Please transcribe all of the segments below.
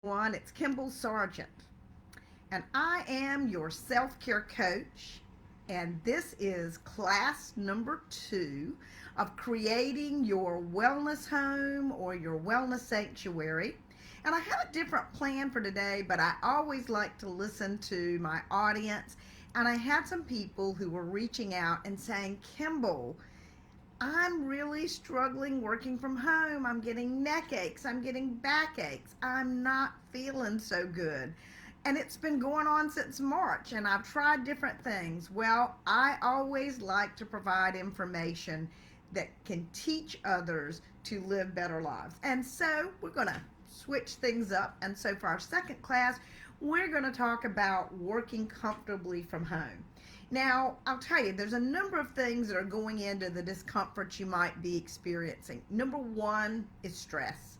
It's Kimball Sargent, and I am your self care coach. And this is class number 2 of creating your wellness home or your wellness sanctuary. And I have a different plan for today, but I always like to listen to my audience. And I had some people who were reaching out and saying, Kimball, I'm really struggling working from home. I'm getting neck aches. I'm getting back aches. I'm not feeling so good. And it's been going on since March, and I've tried different things. Well, I always like to provide information that can teach others to live better lives. And so we're going to switch things up. And so for our second class, we're going to talk about working comfortably from home. Now, I'll tell you, there's a number of things that are going into the discomfort you might be experiencing. Number one is stress.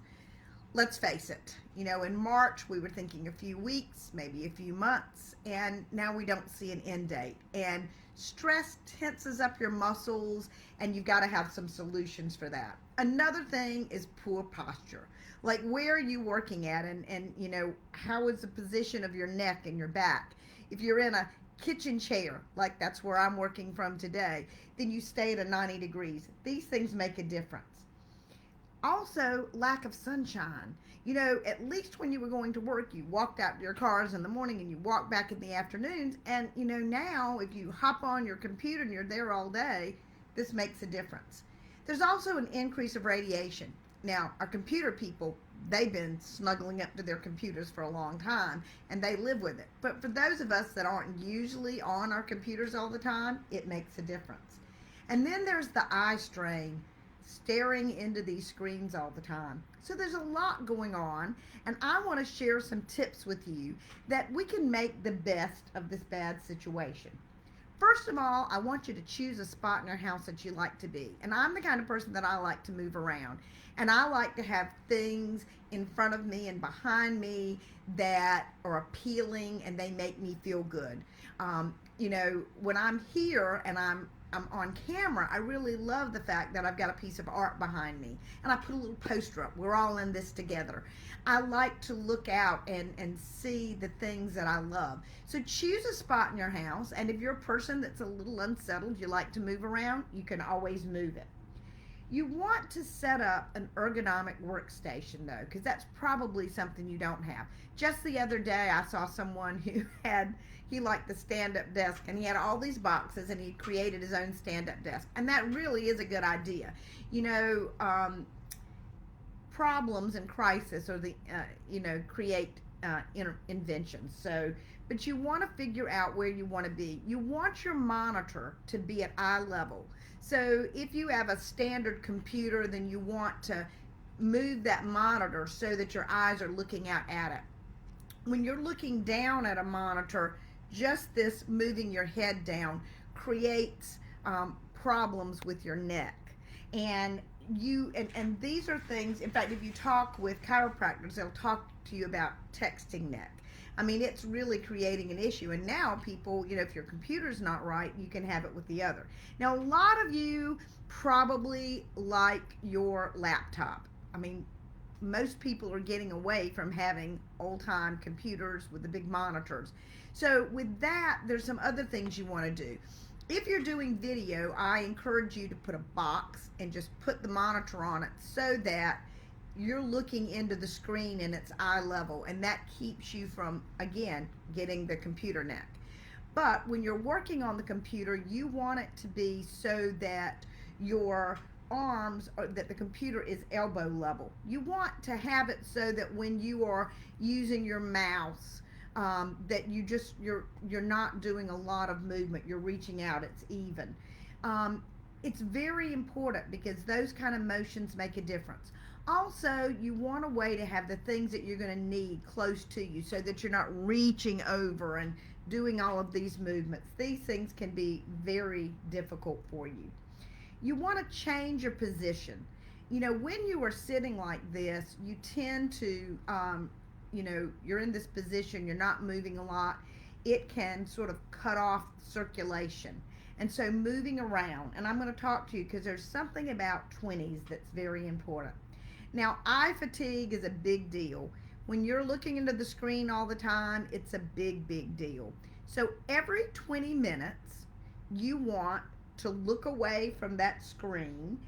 Let's face it, in March we were thinking a few weeks, maybe a few months, and now we don't see an end date. And stress tenses up your muscles, and you've got to have some solutions for that. Another thing is poor posture. Like, where are you working at, and how is the position of your neck and your back? If you're in a kitchen chair, like that's where I'm working from today, then you stay at a 90 degrees. These things make a difference. Also, lack of sunshine. At least when you were going to work, you walked out to your cars in the morning and you walked back in the afternoons. And, now if you hop on your computer and you're there all day, this makes a difference. There's also an increase of radiation. Now, our computer people, they've been snuggling up to their computers for a long time, and they live with it. But for those of us that aren't usually on our computers all the time, it makes a difference. And then there's the eye strain, staring into these screens all the time. So there's a lot going on, and I want to share some tips with you that we can make the best of this bad situation. First of all, I want you to choose a spot in your house that you like to be. And I'm the kind of person that I like to move around. And I like to have things in front of me and behind me that are appealing and they make me feel good. When I'm here and I'm on camera, I really love the fact that I've got a piece of art behind me and I put a little poster up. We're all in this together. I like to look out and see the things that I love. So choose a spot in your house, and if you're a person that's a little unsettled, you like to move around, you can always move it. You want to set up an ergonomic workstation though, because that's probably something you don't have. Just the other day I saw someone who he liked the stand-up desk, and he had all these boxes and he created his own stand-up desk. And that really is a good idea. Problems and crisis or create inventions. But you want to figure out where you want to be. You want your monitor to be at eye level. So if you have a standard computer, then you want to move that monitor so that your eyes are looking out at it. When you're looking down at a monitor, just this moving your head down creates problems with your neck. And these are things, in fact, if you talk with chiropractors, they'll talk to you about texting neck. I mean, it's really creating an issue. And now people, if your computer's not right, you can have it with the other. Now, a lot of you probably like your laptop. I mean, most people are getting away from having old-time computers with the big monitors. So with that, there's some other things you want to do. If you're doing video, I encourage you to put a box and just put the monitor on it so that you're looking into the screen and it's eye level, and that keeps you from, again, getting the computer neck. But when you're working on the computer, you want it to be so that your arms, or that the computer is elbow level. You want to have it so that when you are using your mouse, that you're not doing a lot of movement. You're reaching out. It's even. It's very important because those kind of motions make a difference. Also, you want a way to have the things that you're going to need close to you so that you're not reaching over and doing all of these movements. These things can be very difficult for you. You want to change your position. When you are sitting like this, you tend to, you're in this position, you're not moving a lot. It can sort of cut off circulation. And so moving around, and I'm going to talk to you because there's something about 20s that's very important. Now, eye fatigue is a big deal. When you're looking into the screen all the time, it's a big, big deal. So every 20 minutes, you want to look away from that screen,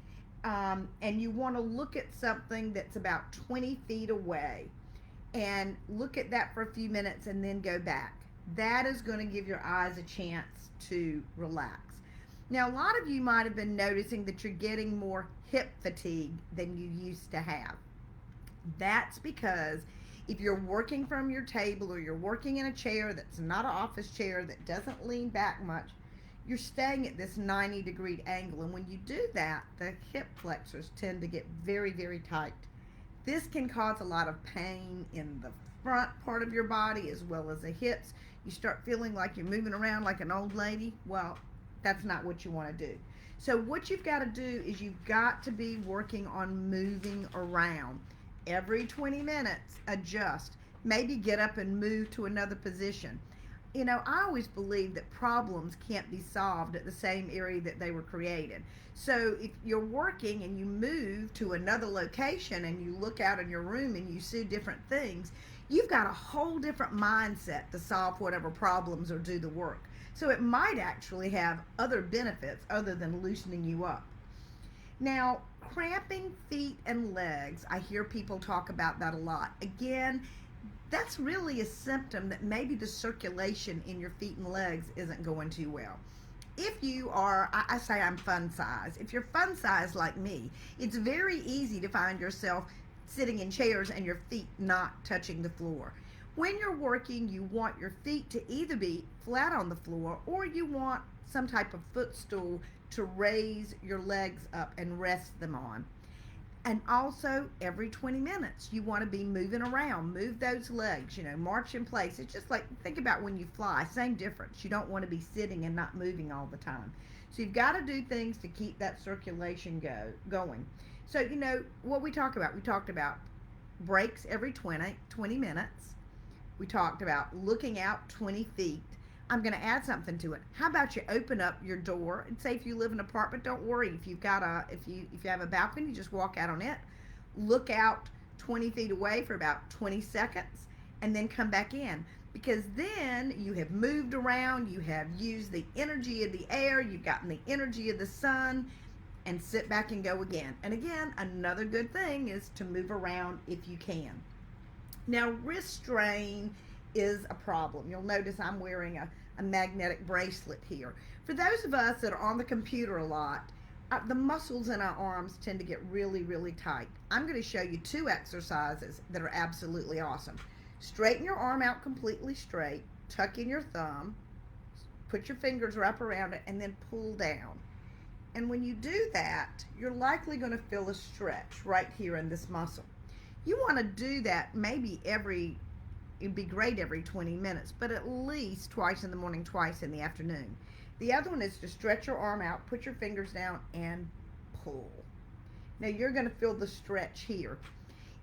and you want to look at something that's about 20 feet away and look at that for a few minutes and then go back. That is going to give your eyes a chance to relax. Now, a lot of you might have been noticing that you're getting more hip fatigue than you used to have. That's because if you're working from your table or you're working in a chair that's not an office chair that doesn't lean back much, you're staying at this 90-degree angle. And when you do that, the hip flexors tend to get very, very tight. This can cause a lot of pain in the front part of your body as well as the hips. You start feeling like you're moving around like an old lady. Well, that's not what you want to do. So what you've got to do is you've got to be working on moving around. Every 20 minutes, adjust. Maybe get up and move to another position. You know, I always believe that problems can't be solved at the same area that they were created. So if you're working and you move to another location and you look out in your room and you see different things, you've got a whole different mindset to solve whatever problems or do the work. So it might actually have other benefits other than loosening you up. Now, cramping feet and legs, I hear people talk about that a lot. Again, that's really a symptom that maybe the circulation in your feet and legs isn't going too well. If you are, I say I'm fun size. If you're fun size like me, it's very easy to find yourself sitting in chairs and your feet not touching the floor. When you're working, you want your feet to either be flat on the floor or you want some type of footstool to raise your legs up and rest them on. And also, every 20 minutes, you want to be moving around. Move those legs, march in place. It's just like, think about when you fly, same difference. You don't want to be sitting and not moving all the time. So you've got to do things to keep that circulation going. So, what we talked about breaks every 20 minutes. We talked about looking out 20 feet. I'm going to add something to it. How about you open up your door and say if you live in an apartment, don't worry. If you have a balcony, just walk out on it. Look out 20 feet away for about 20 seconds and then come back in, because then you have moved around, you have used the energy of the air, you've gotten the energy of the sun, and sit back and go again. And again, another good thing is to move around if you can. Now, wrist strain is a problem. You'll notice I'm wearing a magnetic bracelet here. For those of us that are on the computer a lot, the muscles in our arms tend to get really, really tight. I'm going to show you 2 exercises that are absolutely awesome. Straighten your arm out completely straight, tuck in your thumb, put your fingers wrap around it, and then pull down. And when you do that, you're likely going to feel a stretch right here in this muscle. You want to do that maybe it'd be great every 20 minutes, but at least twice in the morning, twice in the afternoon. The other one is to stretch your arm out, put your fingers down, and pull. Now you're going to feel the stretch here.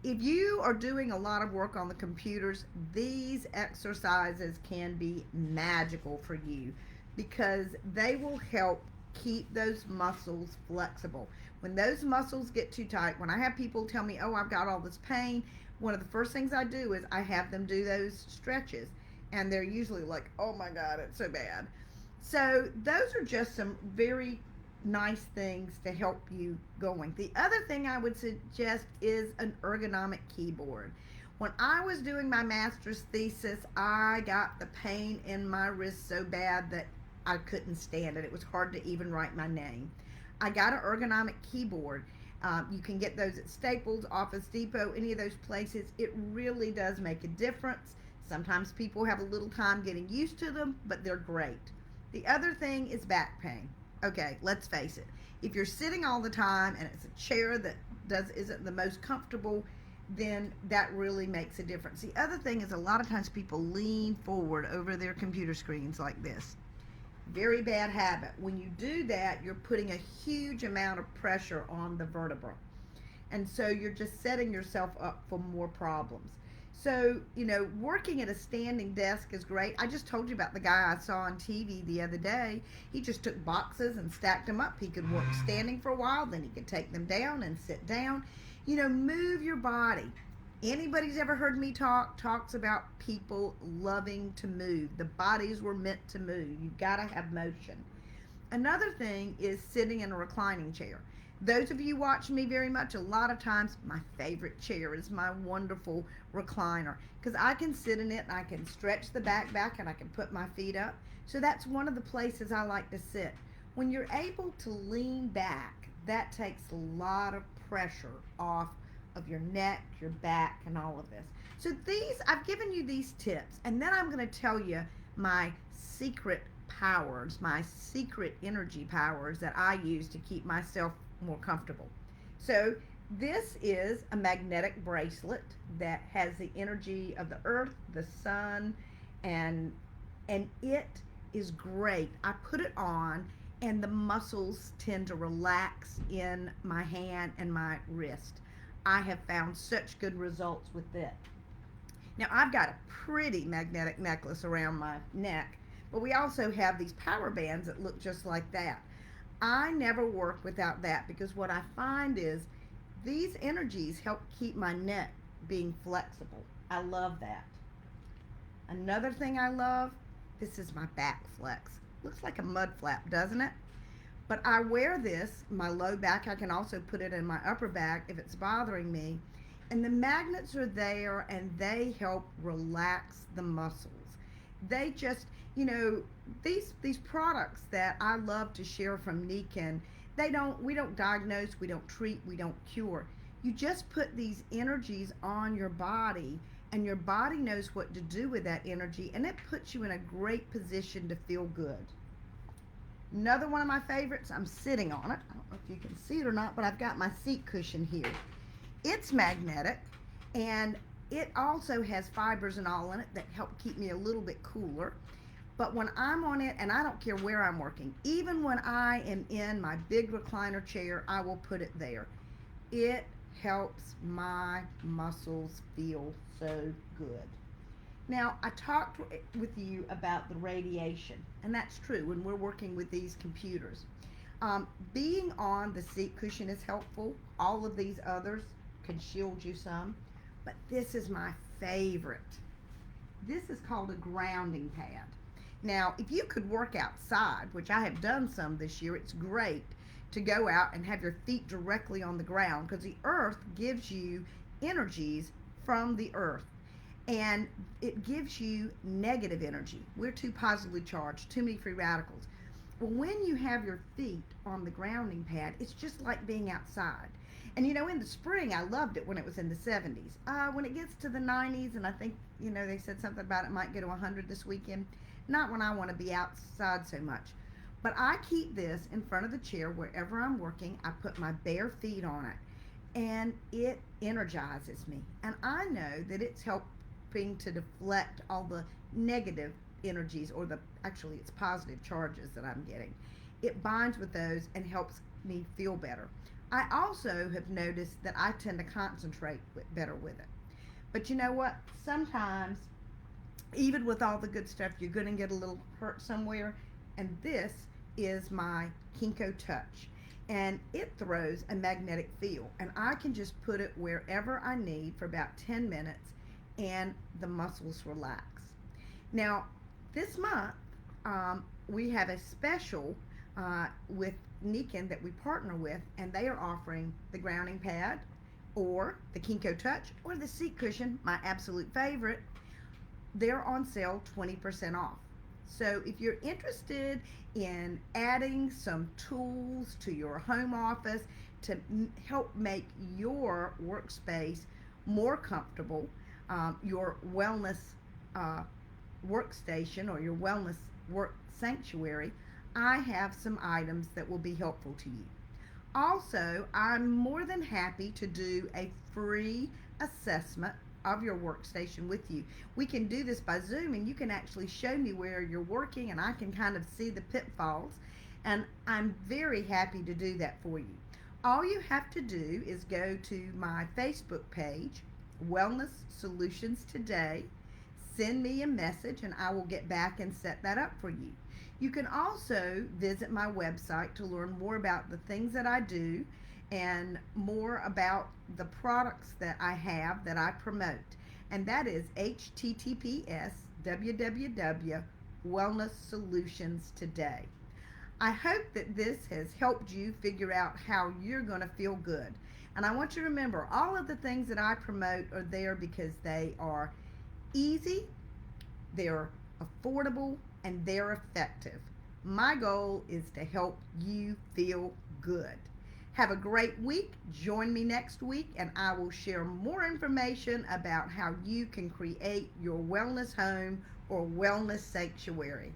If you are doing a lot of work on the computers, these exercises can be magical for you because they will help keep those muscles flexible. When those muscles get too tight, when I have people tell me, oh, I've got all this pain, one of the first things I do is I have them do those stretches. And they're usually like, oh my God, it's so bad. So those are just some very nice things to help you going. The other thing I would suggest is an ergonomic keyboard. When I was doing my master's thesis, I got the pain in my wrist so bad that I couldn't stand it. It was hard to even write my name. I got an ergonomic keyboard. You can get those at Staples, Office Depot, any of those places. It really does make a difference. Sometimes people have a little time getting used to them, but they're great. The other thing is back pain. Okay, let's face it. If you're sitting all the time and it's a chair that isn't the most comfortable, then that really makes a difference. The other thing is a lot of times people lean forward over their computer screens like this. Very bad habit. When you do that, you're putting a huge amount of pressure on the vertebra. And so you're just setting yourself up for more problems. So, working at a standing desk is great. I just told you about the guy I saw on TV the other day. He just took boxes and stacked them up. He could work standing for a while, then he could take them down and sit down. Move your body. Anybody's ever heard me talks about people loving to move. The bodies were meant to move. You've got to have motion. Another thing is sitting in a reclining chair. Those of you watch me very much, a lot of times my favorite chair is my wonderful recliner because I can sit in it and I can stretch the back and I can put my feet up. So that's one of the places I like to sit. When you're able to lean back, that takes a lot of pressure off of your neck, your back, and all of this. So I've given you these tips, and then I'm going to tell you my secret powers, my secret energy powers that I use to keep myself more comfortable. So this is a magnetic bracelet that has the energy of the earth, the sun, and it is great. I put it on and the muscles tend to relax in my hand and my wrist. I have found such good results with it. Now I've got a pretty magnetic necklace around my neck, but we also have these power bands that look just like that. I never work without that because what I find is these energies help keep my neck being flexible. I love that. Another thing I love, this is my back flex. Looks like a mud flap, doesn't it? But I wear this, my low back. I can also put it in my upper back if it's bothering me. And the magnets are there and they help relax the muscles. They just, these products that I love to share from Nikken, we don't diagnose, we don't treat, we don't cure. You just put these energies on your body and your body knows what to do with that energy, and it puts you in a great position to feel good. Another one of my favorites, I'm sitting on it. I don't know if you can see it or not, but I've got my seat cushion here. It's magnetic, and it also has fibers and all in it that help keep me a little bit cooler. But when I'm on it, and I don't care where I'm working, even when I am in my big recliner chair, I will put it there. It helps my muscles feel so good. Now, I talked with you about the radiation, and that's true when we're working with these computers. Being on the seat cushion is helpful. All of these others can shield you some, but this is my favorite. This is called a grounding pad. Now, if you could work outside, which I have done some this year, it's great to go out and have your feet directly on the ground because the earth gives you energies from the earth. And it gives you negative energy. We're too positively charged, too many free radicals. Well, when you have your feet on the grounding pad, it's just like being outside. And in the spring, I loved it when it was in the 70s. When it gets to the 90s, and I think, they said something about it might go to 100 this weekend, not when I want to be outside so much. But I keep this in front of the chair wherever I'm working. I put my bare feet on it, and it energizes me. And I know that it's helping to deflect all the negative energies, or actually it's positive charges that I'm getting. It binds with those and helps me feel better. I also have noticed that I tend to concentrate better with it. But you know what? Sometimes, even with all the good stuff, you're going to get a little hurt somewhere. And this is my Kinko Touch. And it throws a magnetic field. And I can just put it wherever I need for about 10 minutes and the muscles relax. Now, this month, we have a special with Nikken that we partner with, and they are offering the grounding pad or the Kinko Touch or the seat cushion, my absolute favorite. They're on sale 20% off. So if you're interested in adding some tools to your home office to help make your workspace more comfortable, your wellness workstation or your wellness work sanctuary, I have some items that will be helpful to you. Also, I'm more than happy to do a free assessment of your workstation with you. We can do this by Zoom, and you can actually show me where you're working, and I can kind of see the pitfalls, and I'm very happy to do that for you. All you have to do is go to my Facebook page, Wellness Solutions Today, send me a message, and I will get back and set that up for you. You can also visit my website to learn more about the things that I do and more about the products that I have that I promote. And that is https www wellness solutions today. I hope that this has helped you figure out how you're going to feel good. And I want you to remember all of the things that I promote are there because they are easy, they're affordable, and they're effective. My goal is to help you feel good. Have a great week. Join me next week, and I will share more information about how you can create your wellness home or wellness sanctuary.